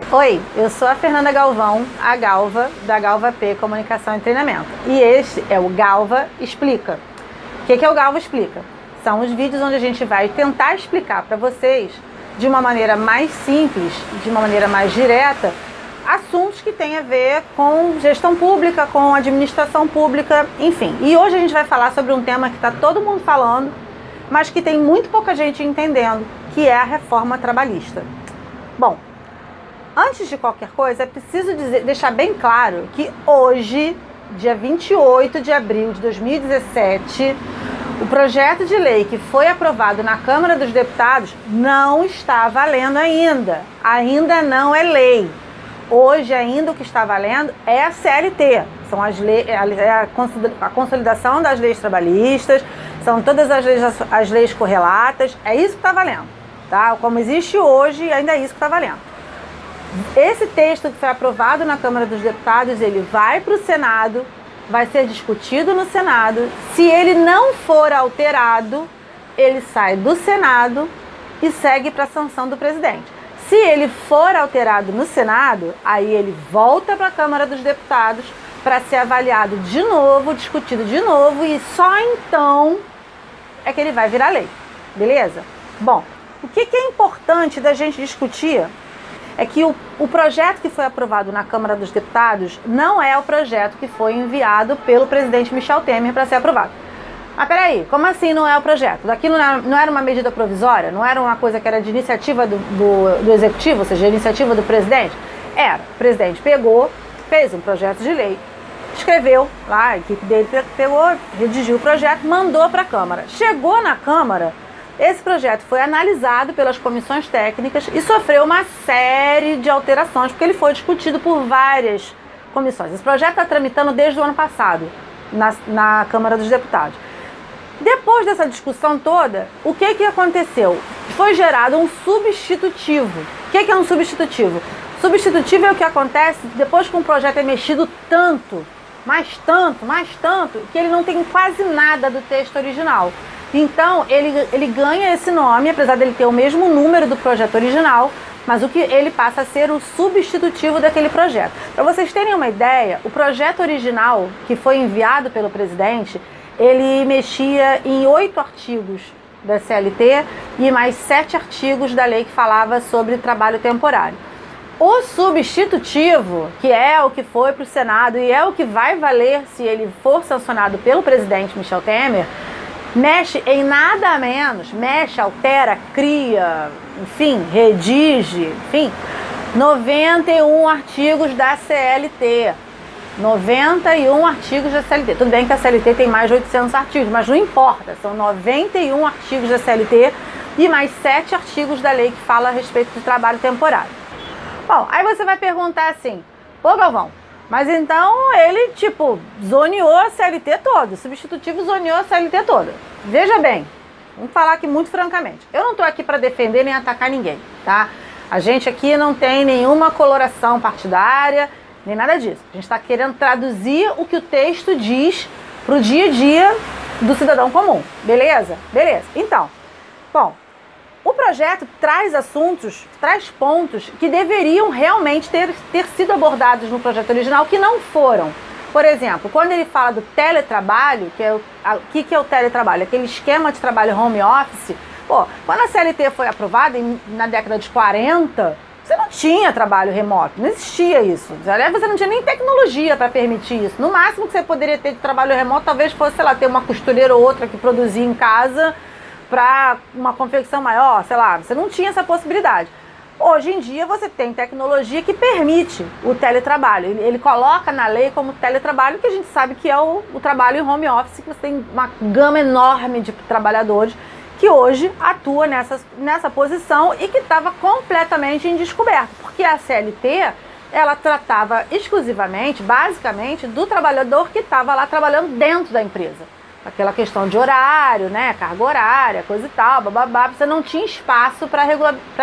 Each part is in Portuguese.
Oi, eu sou a Fernanda Galvão, a Galva, da Galva P Comunicação e Treinamento. E este é o Galva Explica. O que é o Galva Explica? São os vídeos onde a gente vai tentar explicar para vocês, de uma maneira mais simples, de uma maneira mais direta, assuntos que têm a ver com gestão pública, com administração pública, enfim. E hoje a gente vai falar sobre um tema que está todo mundo falando, mas que tem muito pouca gente entendendo, que é a reforma trabalhista. Bom, antes de qualquer coisa, é preciso deixar bem claro que hoje, dia 28 de abril de 2017, o projeto de lei que foi aprovado na Câmara dos Deputados não está valendo ainda. Ainda não é lei. Hoje ainda o que está valendo é a CLT. São as a consolidação das leis trabalhistas, são todas as leis correlatas. É isso que está valendo. Tá? Como existe hoje, ainda é isso que está valendo. Esse texto que foi aprovado na Câmara dos Deputados, ele vai para o Senado, vai ser discutido no Senado. Se ele não for alterado, ele sai do Senado e segue para a sanção do presidente. Se ele for alterado no Senado, aí ele volta para a Câmara dos Deputados para ser avaliado de novo, discutido de novo, e só então é que ele vai virar lei. Beleza? Bom, o que é importante da gente discutir é que o projeto que foi aprovado na Câmara dos Deputados não é o projeto que foi enviado pelo presidente Michel Temer para ser aprovado. Mas peraí, como assim não é o projeto? Aquilo não era uma medida provisória? Não era uma coisa que era de iniciativa do Executivo, ou seja, iniciativa do presidente? Era. O presidente pegou, fez um projeto de lei, escreveu lá, a equipe dele pegou, redigiu o projeto, mandou para a Câmara. Chegou na Câmara, esse projeto foi analisado pelas comissões técnicas e sofreu uma série de alterações, porque ele foi discutido por várias comissões. Esse projeto está tramitando desde o ano passado na Câmara dos Deputados. Depois dessa discussão toda, o que aconteceu? Foi gerado um substitutivo. O que é um substitutivo? Substitutivo é o que acontece depois que um projeto é mexido tanto, que ele não tem quase nada do texto original. Então, ele ganha esse nome, apesar dele ter o mesmo número do projeto original, mas o que ele passa a ser o substitutivo daquele projeto. Para vocês terem uma ideia, o projeto original que foi enviado pelo presidente, ele mexia em 8 artigos da CLT e mais 7 artigos da lei que falava sobre trabalho temporário. O substitutivo, que é o que foi para o Senado e é o que vai valer se ele for sancionado pelo presidente Michel Temer, mexe em nada menos, altera, cria, enfim, redige, 91 artigos da CLT. 91 artigos da CLT. Tudo bem que a CLT tem mais de 800 artigos, mas não importa, são 91 artigos da CLT e mais 7 artigos da lei que fala a respeito de trabalho temporário. Bom, aí você vai perguntar assim, pô Galvão, mas então ele, zoneou a CLT toda, o substitutivo zoneou a CLT toda. Veja bem, vamos falar aqui muito francamente. Eu não estou aqui para defender nem atacar ninguém, tá? A gente aqui não tem nenhuma coloração partidária, nem nada disso. A gente está querendo traduzir o que o texto diz para o dia a dia do cidadão comum. Beleza? Beleza. Então, bom, o projeto traz pontos que deveriam realmente ter sido abordados no projeto original, que não foram. Por exemplo, quando ele fala do teletrabalho, que é o que é o teletrabalho? Aquele esquema de trabalho home office. Pô, quando a CLT foi aprovada na década de 40, você não tinha trabalho remoto, não existia isso. Aliás, você não tinha nem tecnologia para permitir isso. No máximo que você poderia ter de trabalho remoto, talvez fosse, sei lá, ter uma costureira ou outra que produzia em casa para uma confecção maior, sei lá, você não tinha essa possibilidade. Hoje em dia você tem tecnologia que permite o teletrabalho. Ele coloca na lei como teletrabalho, que a gente sabe que é o trabalho em home office, que você tem uma gama enorme de trabalhadores que hoje atua nessa posição e que estava completamente em descoberto, porque a CLT, ela tratava exclusivamente, basicamente, do trabalhador que estava lá trabalhando dentro da empresa. Aquela questão de horário, né, carga horária, coisa e tal, bababá, você não tinha espaço para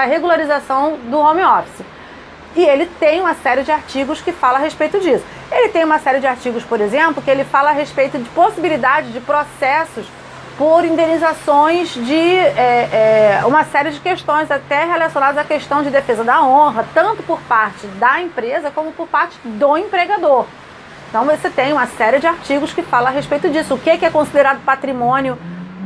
regularização do home office. E ele tem uma série de artigos que fala a respeito disso. Ele tem uma série de artigos, por exemplo, que ele fala a respeito de possibilidade de processos por indenizações de uma série de questões, até relacionadas à questão de defesa da honra, tanto por parte da empresa como por parte do empregador. Então você tem uma série de artigos que falam a respeito disso. O que é considerado patrimônio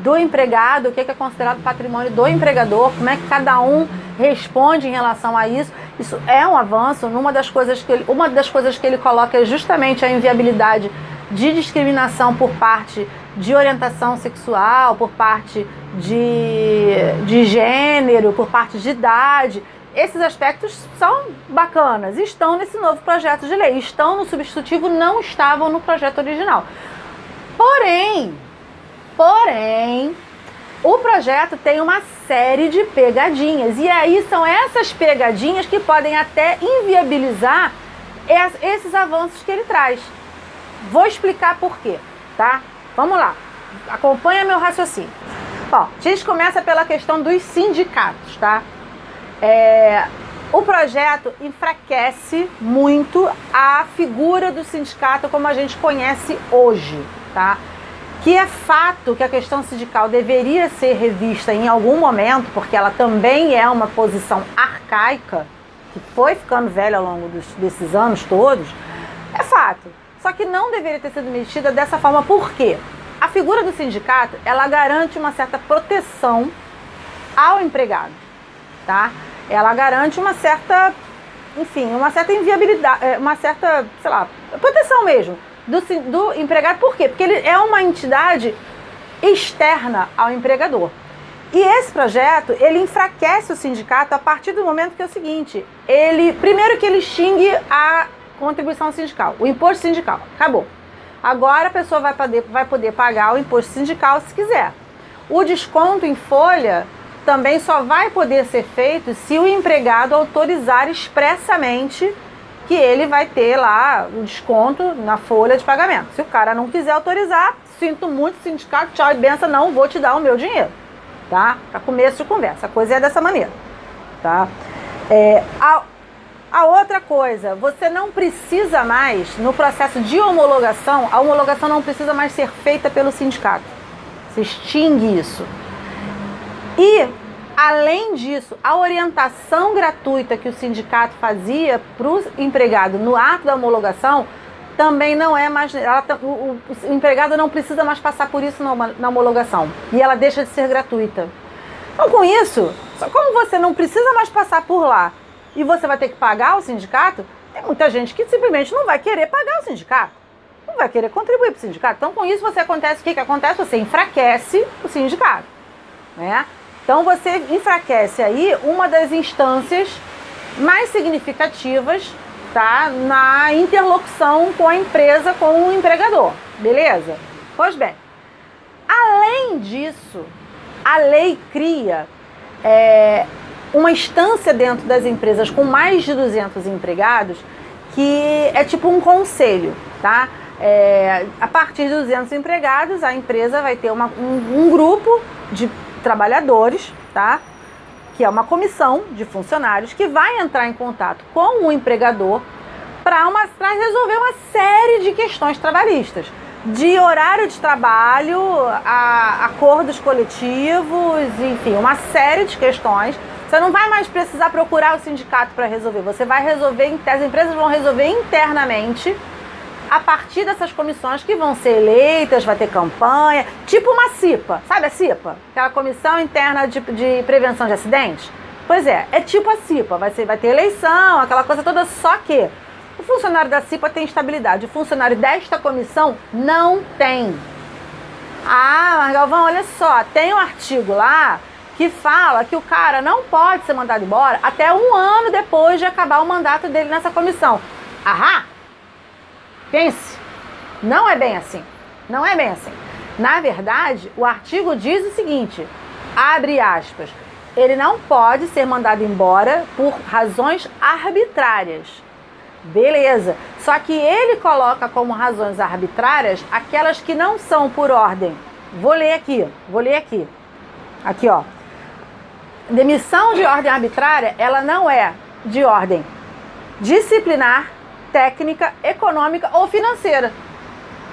do empregado, o que é considerado patrimônio do empregador, como é que cada um responde em relação a isso. Isso é um avanço. Uma das coisas que ele coloca é justamente a inviabilidade de discriminação por parte de orientação sexual, por parte de gênero, por parte de idade. Esses aspectos são bacanas, estão nesse novo projeto de lei, estão no substitutivo, não estavam no projeto original. Porém, o projeto tem uma série de pegadinhas, e aí são essas pegadinhas que podem até inviabilizar esses avanços que ele traz. Vou explicar por quê, tá? Vamos lá, acompanha meu raciocínio. Bom, a gente começa pela questão dos sindicatos, tá? O projeto enfraquece muito a figura do sindicato como a gente conhece hoje, tá? Que é fato que a questão sindical deveria ser revista em algum momento, porque ela também é uma posição arcaica, que foi ficando velha ao longo desses anos todos, é fato. Só que não deveria ter sido mexida dessa forma, por quê? A figura do sindicato, ela garante uma certa proteção ao empregado, tá? Ela garante uma certa, enfim, uma certa inviabilidade, uma certa, sei lá, proteção mesmo do empregado. Por quê? Porque ele é uma entidade externa ao empregador. E esse projeto, ele enfraquece o sindicato a partir do momento que é o seguinte, primeiro que ele extingue a contribuição sindical, o imposto sindical, acabou. Agora a pessoa vai poder pagar o imposto sindical se quiser. O desconto em folha também só vai poder ser feito se o empregado autorizar expressamente que ele vai ter lá o desconto na folha de pagamento. Se o cara não quiser autorizar, sinto muito, sindicato, tchau e benção, não vou te dar o meu dinheiro, tá? Para começo de conversa, a coisa é dessa maneira, tá? A outra coisa, você não precisa mais, no processo de homologação, a homologação não precisa mais ser feita pelo sindicato. Você extingue isso. E, além disso, a orientação gratuita que o sindicato fazia para o empregado no ato da homologação também não é mais... o empregado não precisa mais passar por isso na homologação. E ela deixa de ser gratuita. Então, com isso, como você não precisa mais passar por lá e você vai ter que pagar o sindicato, tem muita gente que simplesmente não vai querer pagar o sindicato. Não vai querer contribuir para o sindicato. Então, com isso, o que acontece? Você enfraquece o sindicato, né? Então você enfraquece aí uma das instâncias mais significativas, tá, na interlocução com a empresa, com o empregador, beleza? Pois bem, além disso, a lei cria uma instância dentro das empresas com mais de 200 empregados, que é tipo um conselho, tá? A partir de 200 empregados, a empresa vai ter um grupo de trabalhadores, tá? Que é uma comissão de funcionários que vai entrar em contato com o empregador para resolver uma série de questões trabalhistas, de horário de trabalho, a acordos coletivos, enfim, uma série de questões. Você não vai mais precisar procurar o sindicato para resolver, você vai resolver, as empresas vão resolver internamente a partir dessas comissões que vão ser eleitas, vai ter campanha, tipo uma CIPA, sabe a CIPA? Aquela comissão interna de prevenção de acidentes? Pois é tipo a CIPA, vai ter eleição, aquela coisa toda, só que o funcionário da CIPA tem estabilidade, o funcionário desta comissão não tem. Mas Galvão, olha só, tem um artigo lá que fala que o cara não pode ser mandado embora até 1 ano depois de acabar o mandato dele nessa comissão. Pense, não é bem assim, não é bem assim. Na verdade, o artigo diz o seguinte, abre aspas, ele não pode ser mandado embora por razões arbitrárias. Beleza, só que ele coloca como razões arbitrárias aquelas que não são por ordem. Vou ler aqui. Aqui, ó. Demissão de ordem arbitrária, ela não é de ordem disciplinar, técnica, econômica ou financeira.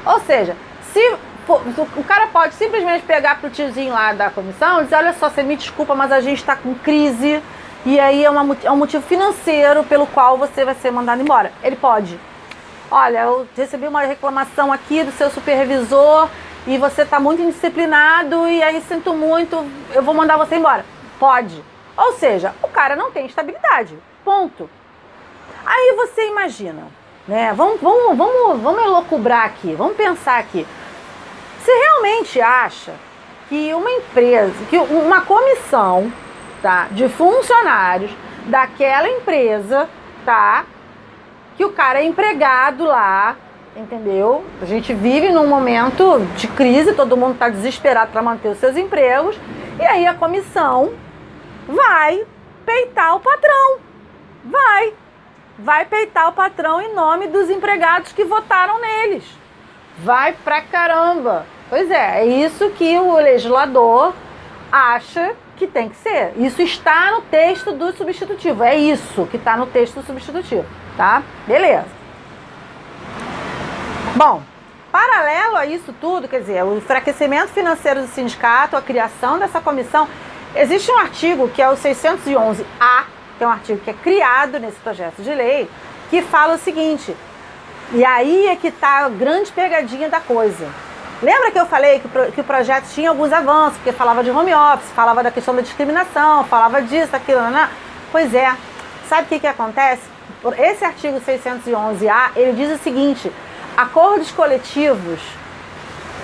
Ou seja, se o cara pode simplesmente pegar pro tiozinho lá da comissão e dizer, olha só, você me desculpa, mas a gente está com crise e aí é um motivo financeiro pelo qual você vai ser mandado embora. Ele pode. Olha, eu recebi uma reclamação aqui do seu supervisor e você está muito indisciplinado e aí sinto muito, eu vou mandar você embora. Pode. Ou seja, o cara não tem estabilidade. Ponto. Aí você imagina, né? Vamos elocubrar aqui, vamos pensar aqui. Você realmente acha que uma empresa, que uma comissão, tá, de funcionários daquela empresa, tá, que o cara é empregado lá, entendeu? A gente vive num momento de crise, todo mundo está desesperado para manter os seus empregos, e aí a comissão vai peitar o patrão. Vai peitar o patrão em nome dos empregados que votaram neles. Vai pra caramba. Pois é isso que o legislador acha que tem que ser. Isso está no texto do substitutivo. É isso que está no texto do substitutivo, tá? Beleza. Bom, paralelo a isso tudo, quer dizer, o enfraquecimento financeiro do sindicato, a criação dessa comissão, existe um artigo que é o 611-A, que é um artigo que é criado nesse projeto de lei, que fala o seguinte, e aí é que está a grande pegadinha da coisa. Lembra que eu falei que o projeto tinha alguns avanços, porque falava de home office, falava da questão da discriminação, falava disso, daquilo, né? Pois é, sabe o que acontece? Esse artigo 611-A, ele diz o seguinte, acordos coletivos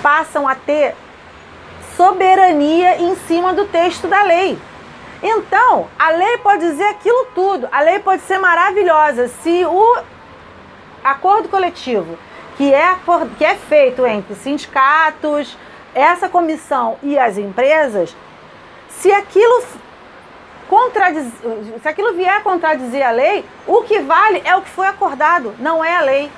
passam a ter soberania em cima do texto da lei. Então, a lei pode dizer aquilo tudo, a lei pode ser maravilhosa. Se o acordo coletivo que é feito entre sindicatos, essa comissão e as empresas, se aquilo vier a contradizer a lei, o que vale é o que foi acordado, não é a lei.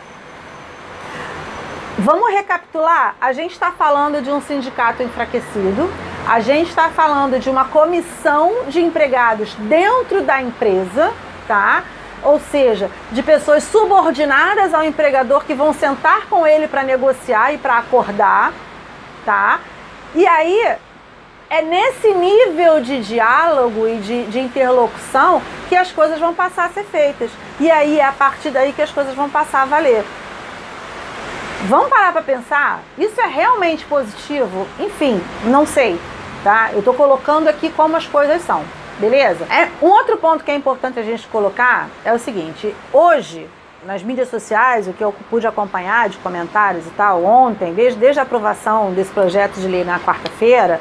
Vamos recapitular? A gente está falando de um sindicato enfraquecido, a gente está falando de uma comissão de empregados dentro da empresa, tá? Ou seja, de pessoas subordinadas ao empregador que vão sentar com ele para negociar e para acordar, tá? E aí, é nesse nível de diálogo e de interlocução que as coisas vão passar a ser feitas. E aí, é a partir daí que as coisas vão passar a valer. Vamos parar para pensar? Isso é realmente positivo? Enfim, não sei, tá? Eu estou colocando aqui como as coisas são, beleza? Um outro ponto que é importante a gente colocar é o seguinte, hoje, nas mídias sociais, o que eu pude acompanhar de comentários e tal, ontem, desde a aprovação desse projeto de lei na quarta-feira,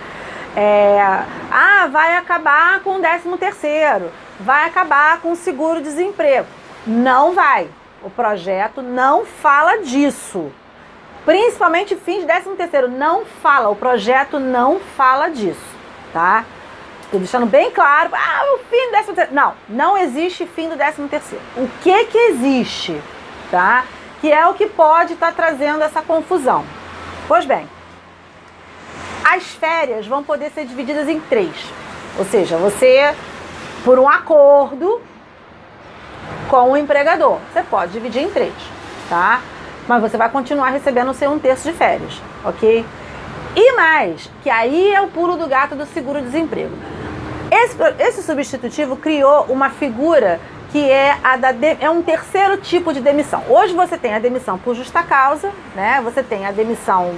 vai acabar com o 13º, vai acabar com o seguro-desemprego. Não vai. O projeto não fala disso. Principalmente fim de 13º, não fala, o projeto não fala disso, tá? Estou deixando bem claro, o fim do 13º, não existe fim do 13º. O que existe, tá? Que é o que pode estar trazendo essa confusão. Pois bem, as férias vão poder ser divididas em 3, ou seja, você, por um acordo com o empregador, você pode dividir em 3, tá? Mas você vai continuar recebendo o seu 1/3 de férias, ok? E mais, que aí é o pulo do gato do seguro-desemprego. Esse substitutivo criou uma figura que é um terceiro tipo de demissão. Hoje você tem a demissão por justa causa, né? Você tem a demissão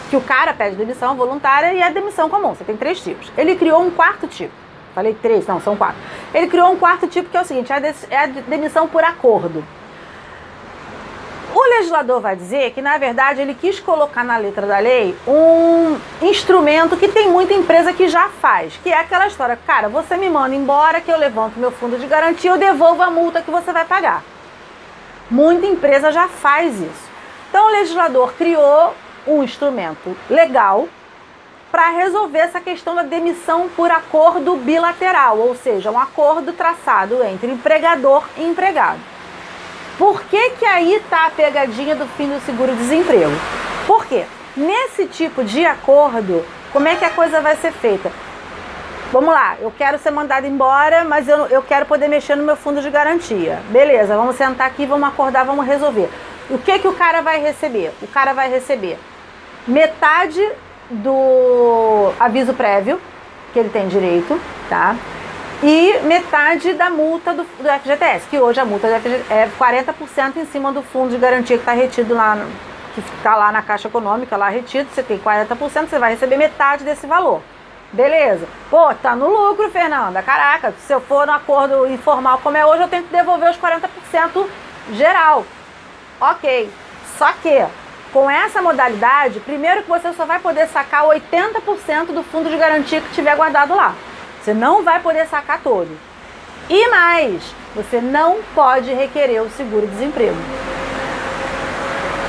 que o cara pede demissão voluntária e a demissão comum. Você tem 3 tipos. Ele criou um 4º tipo. Falei 3, não, são 4. Ele criou um 4º tipo que é o seguinte, é a demissão por acordo. O legislador vai dizer que, na verdade, ele quis colocar na letra da lei um instrumento que tem muita empresa que já faz, que é aquela história, cara, você me manda embora que eu levanto meu fundo de garantia, eu devolvo a multa que você vai pagar. Muita empresa já faz isso. Então, o legislador criou um instrumento legal para resolver essa questão da demissão por acordo bilateral, ou seja, um acordo traçado entre empregador e empregado. Por que aí está a pegadinha do fim do seguro-desemprego? Por quê? Nesse tipo de acordo, como é que a coisa vai ser feita? Vamos lá, eu quero ser mandado embora, mas eu quero poder mexer no meu fundo de garantia. Beleza, vamos sentar aqui, vamos acordar, vamos resolver. O que o cara vai receber? O cara vai receber metade do aviso prévio, que ele tem direito, tá? E metade da multa do FGTS, que hoje a multa do FGTS é 40% em cima do fundo de garantia que está retido lá, que está lá na Caixa Econômica, lá retido, você tem 40%, você vai receber metade desse valor. Beleza. Pô, tá no lucro, Fernanda. Caraca, se eu for no acordo informal como é hoje, eu tenho que devolver os 40% geral. Ok. Só que, com essa modalidade, primeiro que você só vai poder sacar 80% do fundo de garantia que tiver guardado lá. Você não vai poder sacar todo. E mais, você não pode requerer o seguro-desemprego.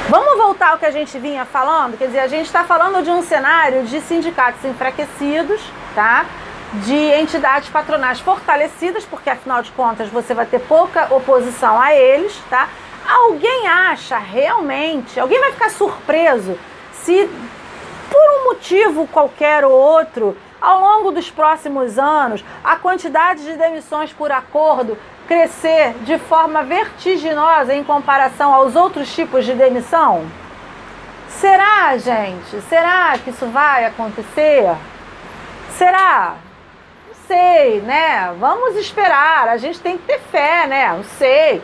Vamos voltar ao que a gente vinha falando? Quer dizer, a gente está falando de um cenário de sindicatos enfraquecidos, tá? De entidades patronais fortalecidas, porque afinal de contas você vai ter pouca oposição a eles, tá? Alguém acha realmente, alguém vai ficar surpreso se por um motivo qualquer ou outro, ao longo dos próximos anos, a quantidade de demissões por acordo crescer de forma vertiginosa em comparação aos outros tipos de demissão? Será, gente? Será que isso vai acontecer? Será? Não sei, né? Vamos esperar. A gente tem que ter fé, né? Não sei.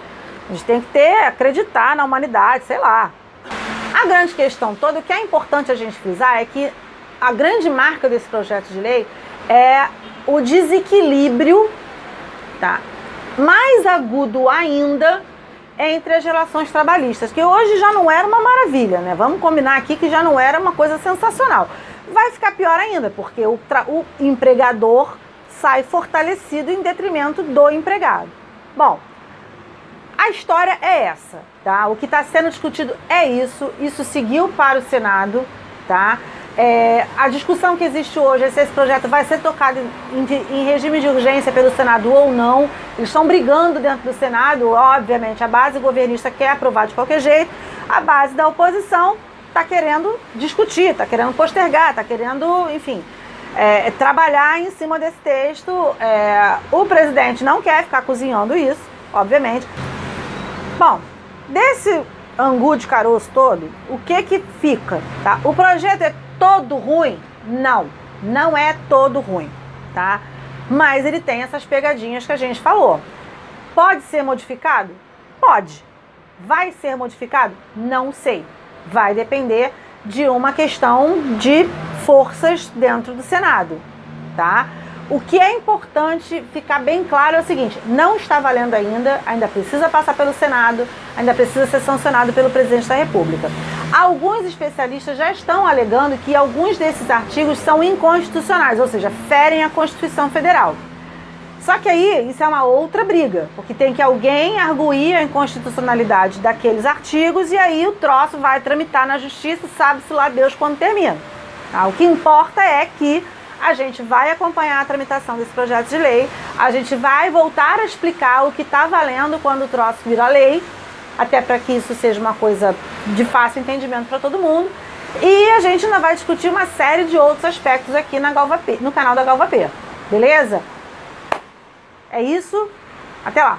A gente tem que acreditar na humanidade, sei lá. A grande questão toda, o que é importante a gente frisar é que a grande marca desse projeto de lei é o desequilíbrio, tá? Mais agudo ainda entre as relações trabalhistas, que hoje já não era uma maravilha, né? Vamos combinar aqui que já não era uma coisa sensacional. Vai ficar pior ainda, porque o empregador sai fortalecido em detrimento do empregado. Bom, a história é essa, tá? O que está sendo discutido é isso seguiu para o Senado, tá? A discussão que existe hoje é se esse projeto vai ser tocado em regime de urgência pelo Senado ou não. Eles estão brigando dentro do Senado, obviamente a base governista quer aprovar de qualquer jeito, a base da oposição está querendo discutir, está querendo postergar, está querendo, enfim, trabalhar em cima desse texto. O presidente não quer ficar cozinhando isso, obviamente. Bom, desse angu de caroço todo, o que fica, tá? O projeto é todo ruim? Não, não é todo ruim, tá? Mas ele tem essas pegadinhas que a gente falou. Pode ser modificado? Pode. Vai ser modificado? Não sei. Vai depender de uma questão de forças dentro do Senado, tá? O que é importante ficar bem claro é o seguinte: não está valendo ainda precisa passar pelo Senado, ainda precisa ser sancionado pelo presidente da República. Alguns especialistas já estão alegando que alguns desses artigos são inconstitucionais, ou seja, ferem a Constituição Federal. Só que aí isso é uma outra briga, porque tem que alguém arguir a inconstitucionalidade daqueles artigos e aí o troço vai tramitar na justiça, sabe-se lá Deus quando termina. Tá? O que importa é que a gente vai acompanhar a tramitação desse projeto de lei, a gente vai voltar a explicar o que está valendo quando o troço vira lei, até para que isso seja uma coisa de fácil entendimento para todo mundo. E a gente ainda vai discutir uma série de outros aspectos aqui na Galva P, no canal da Galva P. Beleza? É isso. Até lá!